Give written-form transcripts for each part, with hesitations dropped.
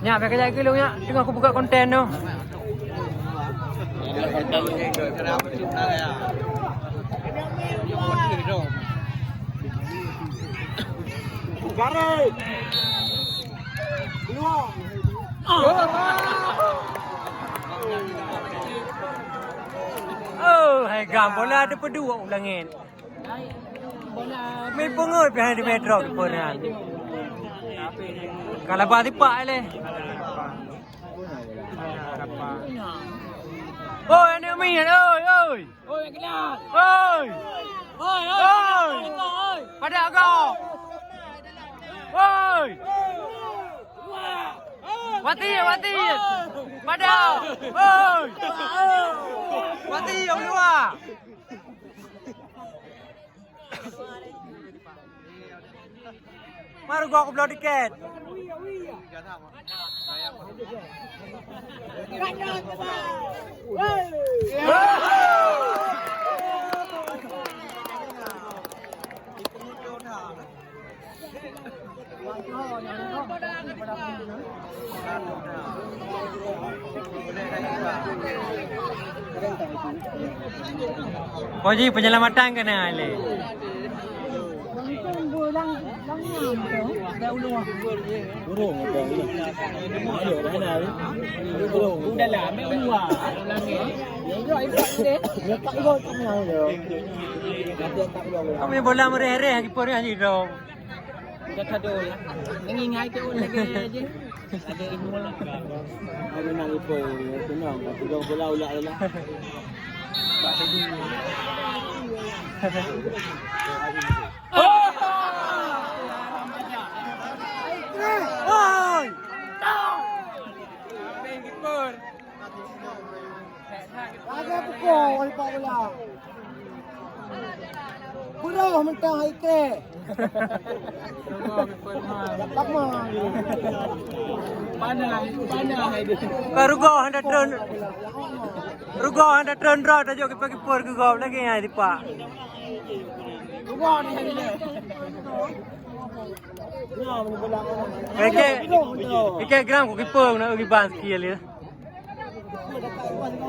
Nyak pakai jaga kilo nyak. Tengah aku buka konten tu. Garis. Keluar. Oh, hai gam bola ada berdua ulangin. Main pengut behind the metro keporan. Kalau bati pak le. Oi, ini main. Oi. Oi, kenal. Oi. Oi. Pada kau. Oi. Wati. Pada. Oi. Wati yang luar. Mari gua ke belah tiket. Koji penyelamatan kena ale. Burung apa ni? Ayo dah nak. Burung. Dah lah, ambil luar. Langit. Dia ikut dia. Dia tak ikut tengah dia. Dia tak ikut. Kami bola mereh-reh di pori ni dong. Dah kadul. Mengingat ke lagi aja. Ada ilmu lah. Ada nak ipoi, tenang. Aku bola ulak lah. Tak ada. Oi! Pengikut. Agak pukul lipat bola. Buruh mentah Haikre. Dapat mah. Panah itu. Rugo handa turn road aja ke pagi por ke gol lagi ya di pak. Luar ni hari ni. Ike gram ko kipong na ugi ban skill ya.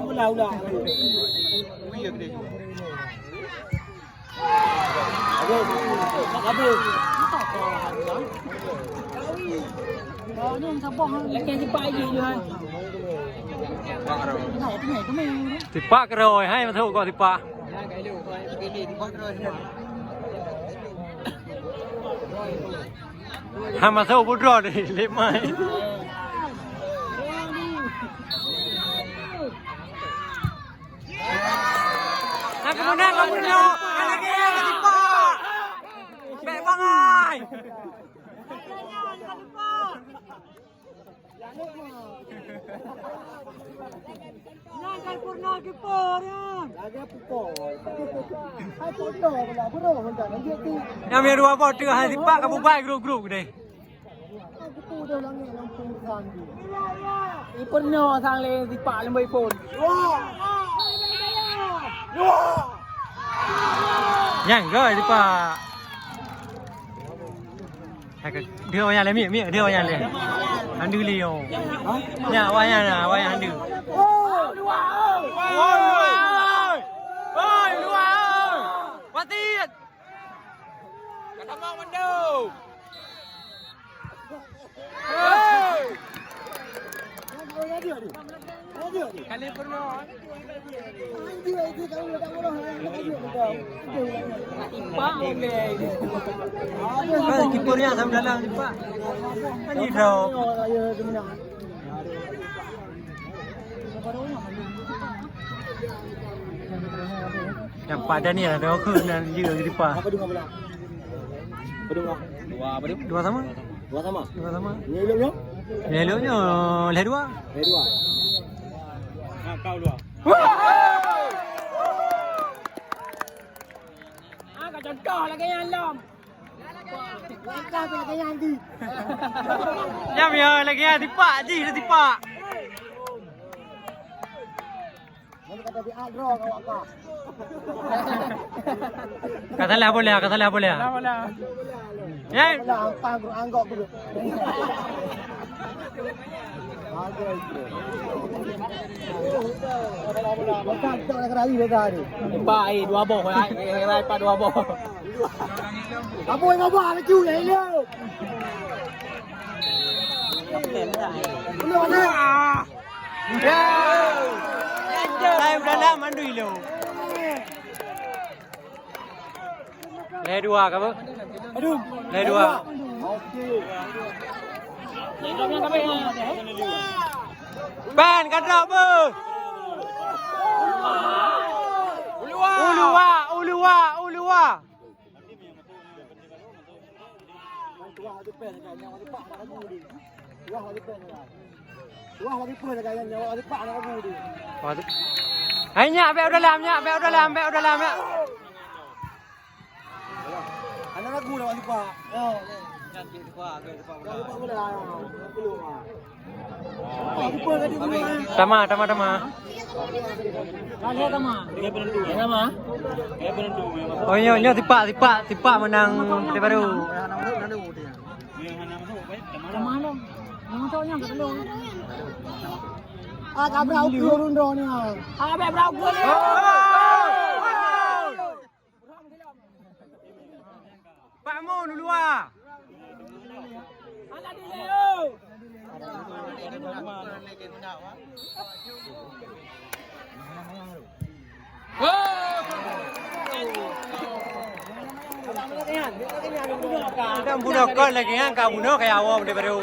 Bola ulah. Habis. Lagi cepat lagi je kan. Tipak rồi hay mà thâu gọi tipak. Ham mà thâu bút rồi thì lấy mai. Kamu nak. Lagi tipak. Baik bangai. Jangan purna kipor ya. Agak pukul. Hai foto bola buruh mentah nanti tu. Yang punya dua bot hai tipak kamu baik grup deh. Aku tu dah langit lampung sandi. Ni pernah sang le tipak lembai pun. Yang rồi tipak. Đưa vào nhà lấy miệng đưa vào nhà lấy. Hắn đưa liều. Nhà qua nhà hắn đưa. Ôi lúa ơi. Quá tiền. Cả thằng mong mình đâu. Kali pernah. Tipak boleh. Kipernya sama dalam tipak. Ini dong. Yang pada ni ada aku dan juga di tipak. Apa dua bola? Berdua. Dua sama? Dua sama. Dua sama. Ni eloknya? Eloknya leh dua. Leh dua. Ha kau dua. Kau contoh lagi yang lom. Langkah lagi yang di. Jam ya lagi ya tipak je tipak. Mana kata di agro kau apa? Kata lah boleh. Bola. Ya. Bola angpang anggok dulu. Baik, dua boh lah. Lepas dua boh. Apa yang apa nak cuy ni dia? Belum ada. Saya berdalam mandui lo. Le dua ke apa? Aduh. Le dua. Okey. Ban kadrak apa? Uluwa. Tuah ada pen dekat nyawa dia pak nak kamu dia. Tuah ada pen dekat. Tuah ada pen dekat nyawa dia pak nak kamu dia. Hai nyak bek dalam ya. Anak lagu dah wali pak. Oh. Jangan dia pak ke depan. Pak boleh lah. Belum ah. Apa pen tadi dulu ah. Tama. Kali tama. Dia penentu. Tama. Dia penentu. Oh nyo tipak menang Putih Baru. Mana? Nama taunya kat belum. Ah, kau berau kurun dah ni. Ah, berau kurun. Pak Mon Uluwa. Alah dia yo. Kita bunuh kau lagi kan? Kau bunuh kayak awak Putih Baru.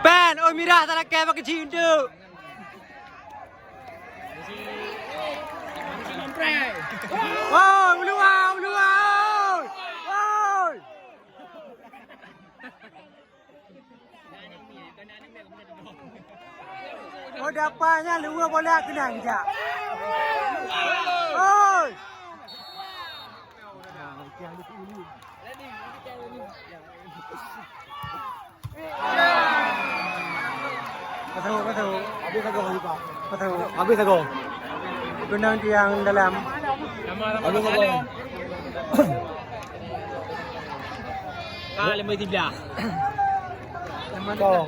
Pen, oh Mira tak nak kayak pakai cinta. Wow, Uluwa. Wow. Oh dapatnya luar bola kena kejap. Oi. Betul. Habis aku. Gunung tiang dalam. Habis aku. Ah, 5-13. Kau.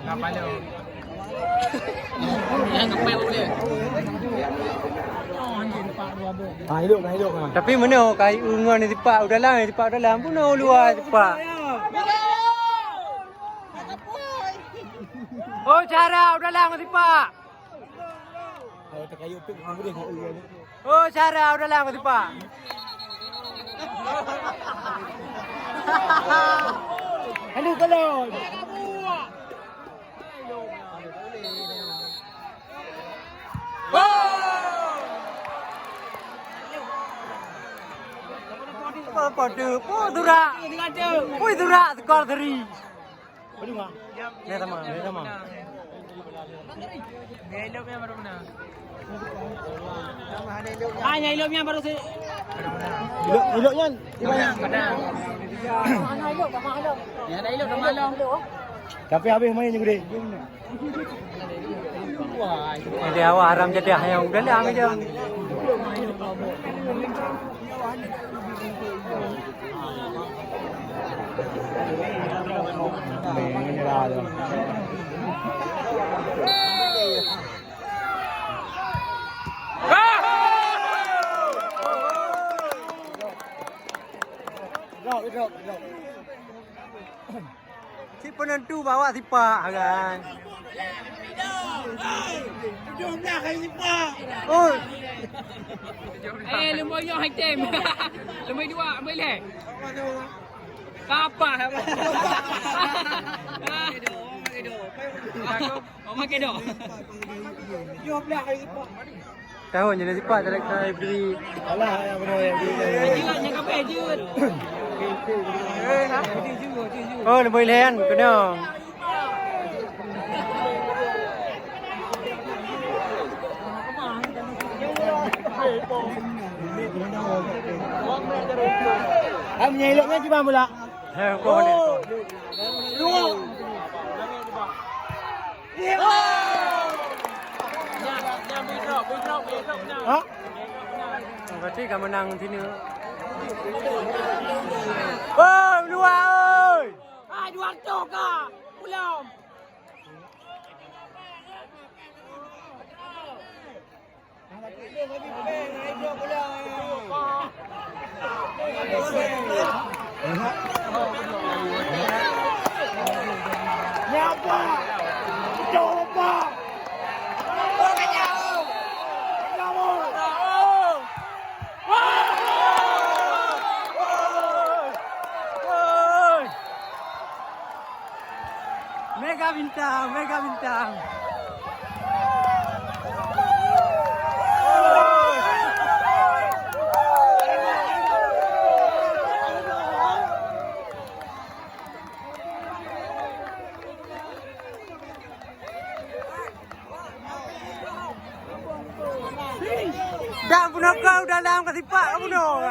Yang kepel boleh. Hidup. Tapi mana kai unguan ni tipak dalam pun luar tipak. Oh cara dalam tipak. Kalau terkayup tu kamu dia kau ni. Oh cara dalam tipak. Aduh kalau. Padu, Dura, skor 3. Berdua. Dia sama. Eloknya baru menang. Hanya eloknya baru se. Eloknya. Ya ada elok malam. Tapi habis main je gede. Dia awak haram jadah yang udah lah aja. Si penentu bawa tipak kan. Jomlah kali sipak. Oh. Lembu yo hai tem. Lembu dua boleh. Apa? Oh makan dah. Jomlah kali sipak. Tahu je tipak tak nak beri. Alah yang benar yang dia. Jangan kapal jut. Oh, nak boleh kan kena. Kami eloknya di mana pula? Kau ni. Hah? Berarti kamu menang sini. Oh, dua ơi. Ai dua cok ah. Belum. Nyapa? Coba. Oh, kenyang. Kamu. Mega bintang, mega bintang. Dah bunuh kau dalam kesipak kau bunuh.